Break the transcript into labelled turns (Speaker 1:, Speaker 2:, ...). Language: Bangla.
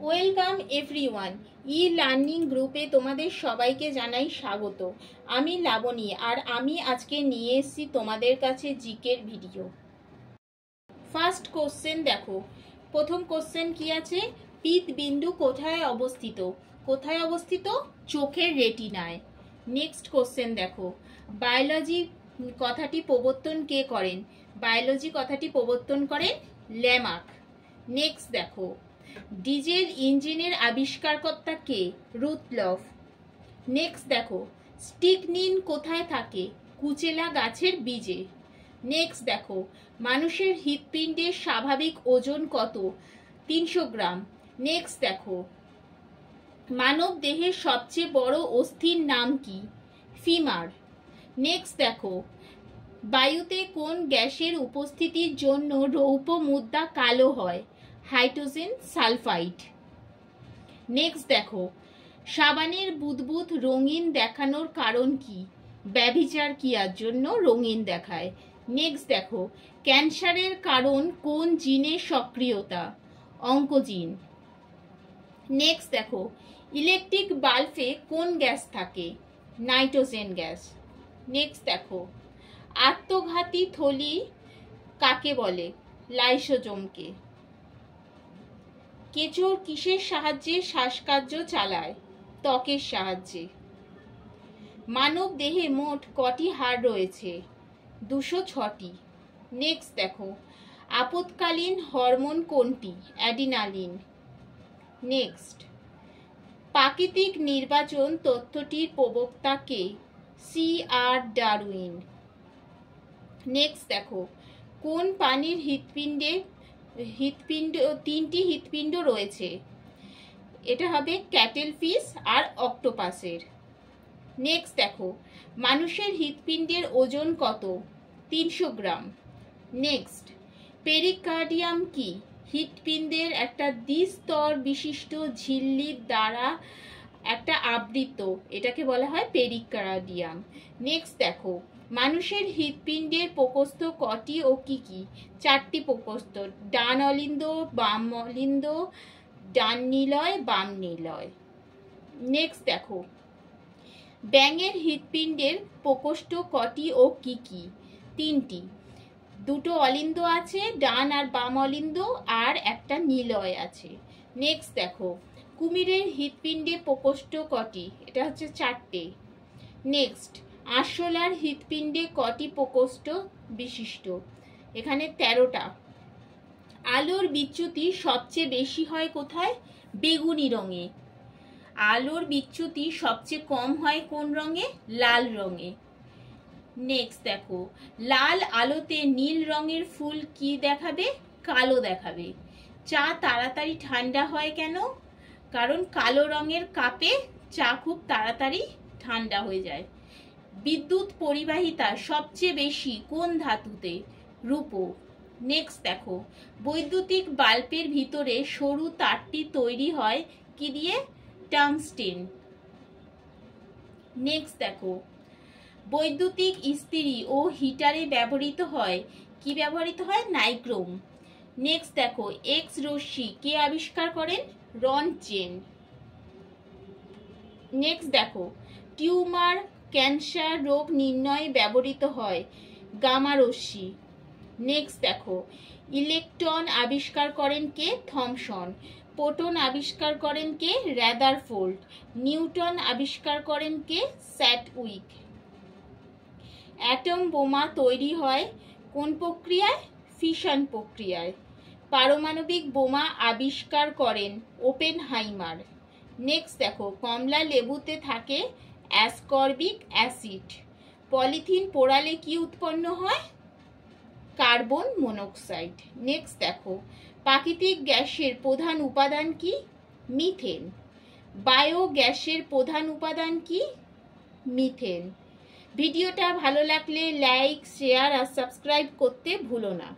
Speaker 1: Welcome everyone. ই লার্নিং গ্রুপে তোমাদের সবাইকে জানাই স্বাগত। আমি লাবণী আর আমি আজকে নিয়ে এসেছি তোমাদের কাছে জিকের ভিডিও। ফার্স্ট কোশ্চেন দেখো, প্রথম কোশ্চেন কি আছে? পিতবিন্দু কোথায় অবস্থিত? কোথায় অবস্থিত? চোখের রেটিনায়। নেক্সট কোশ্চেন দেখো, বায়োলজি কথাটি প্রবর্তন কে করেন? বায়োলজি কথাটি প্রবর্তন করেন ল্যামার্ক। নেক্সট দেখো, ডিজেল ইঞ্জিনের আবিষ্কারকর্তা কে? রুথলফ। নেক্সট দেখো, স্টিকনিন কোথায় থাকে? কুচেলা গাছের বীজে। নেক্সট দেখো, মানুষের হৃৎপিণ্ডের স্বাভাবিক ওজন কত? 300 গ্রাম। নেক্সট দেখো, মানব দেহের সবচেয়ে বড় অস্থির নাম কি? ফিমার। নেক্সট দেখো, বায়ুতে কোন গ্যাসের উপস্থিতির জন্য রৌপ্য মুদ্রা কালো হয়? Hydrogen sulphide. নেক্সট দেখো, সাবানের বুদবুদ রঙিন দেখানোর কারণ কি? ব্যভিচার ক্রিয়ার জন্য রঙিন দেখায়। নেক্সট দেখো, ক্যান্সারের কারণ কোন জিনের সক্রিয়তা? অঙ্কোজিন। নেক্সট দেখো, ইলেকট্রিক বাল্বে কোন গ্যাস থাকে? Nitrogen gas. নেক্সট দেখো, আত্মঘাতী থলি কাকে বলে? লাইসোজোমকে। কেঁচোর কিসের সাহায্যে শ্বাসকার্য চালায়? ত্বকের সাহায্যে। মানব দেহে মোট কটি হাড় রয়েছে? 206টি। নেক্সট দেখো, আপৎকালীন হরমোন কোনটি? অ্যাডিনালিন। নেক্সট, প্রাকৃতিক নির্বাচন তত্ত্বটির প্রবক্তা কে? C.R. ডারউইন। নেক্সট দেখো, কোন প্রাণীর তিনটি হৃৎপিণ্ড রয়েছে? এটা হবে ক্যাটেল ফিশ আর অক্টোপাসের। নেক্সট দেখো, মানুষের হৃৎপিণ্ডের ওজন কত? 300 গ্রাম। নেক্সট, পেরিকার্ডিয়াম কি? হৃৎপিণ্ডের একটা দ্বিস্তর বিশিষ্ট ঝিল্লির দ্বারা একটা আবৃত, এটাকে বলা হয় পেরিকার্ডিয়াম। নেক্সট দেখো, মানুষের হৃৎপিণ্ডের প্রকোষ্ঠ কটি ও কি কি? 4টি প্রকোষ্ঠ, ডান অলিন্দ, বাম অলিন্দ, ডান নিলয়, বাম নিলয়। নেক্সট দেখো, ব্যাঙের হৃৎপিণ্ডের প্রকোষ্ঠ কটি ও কি কি? 3টি, 2টো অলিন্দ আছে, ডান আর বাম অলিন্দ, আর একটা নিলয় আছে। নেক্সট দেখো, কুমিরের হৃৎপিণ্ডে প্রকোষ্ঠ কটি? এটা হচ্ছে 4টে। নেক্সট, আরশোলার হৃৎপিণ্ডে কটি প্রকোষ্ঠ বিশিষ্ট? এখানে 13টা। আলোর বিচ্যুতি সবচেয়ে বেশি হয় কোথায়? বেগুনি রঙে। আলোর বিচ্যুতি সবচেয়ে কম হয় কোন রঙে? লাল রঙে। নেক্সট দেখো, লাল আলোতে নীল রঙের ফুল কি দেখাবে? কালো দেখাবে। চা তাড়াতাড়ি ঠান্ডা হয় কেন? কারণ কালো রঙের কাপে চা খুব তাড়াতাড়ি ঠান্ডা হয়ে যায়। বিদ্যুৎ পরিবাহিতা সবচেয়ে বেশি কোন ধাতুতে? রূপো। নেক্সট দেখো, বৈদ্যুতিক বাল্বের ভিতরে সরু তারটি তৈরি হয় কি দিয়ে? টাংস্টেন। নেক্সট দেখো, বৈদ্যুতিক ইস্ত্রি ও হিটারে ব্যবহৃত হয় কি? ব্যবহৃত হয় নাইক্রোম। নেক্সট দেখো, এক্স রশ্মি কে আবিষ্কার করেন? রন্টজেন। নেক্সট দেখো, টিউমার ক্যান্সার রোগ নির্ণয়ে ব্যবহৃত হয় গামা রশ্মি। নেক্সট দেখো, ইলেকট্রন আবিষ্কার করেন কে? থমসন। প্রোটন আবিষ্কার করেন কে? রাদারফোর্ড। নিউটন আবিষ্কার করেন কে? স্যাটউইক। অ্যাটম বোমা তৈরি হয় কোন প্রক্রিয়ায়? ফিশন প্রক্রিয়ায়। পারমাণবিক বোমা আবিষ্কার করেন ওপেনহাইমার। নেক্সট দেখো, কমলা লেবুতে থাকে অ্যাসকর্বিক অ্যাসিড। পলিথিন পোড়ালে কি উৎপন্ন হয়? Carbon monoxide. নেক্সট দেখো, প্রাকৃতিক গ্যাসের প্রধান উপাদান কি? মিথেন। বায়ো গ্যাসের প্রধান উপাদান কি? মিথেন। ভিডিওটা ভালো লাগলে লাইক, শেয়ার আর সাবস্ক্রাইব করতে ভুলো না।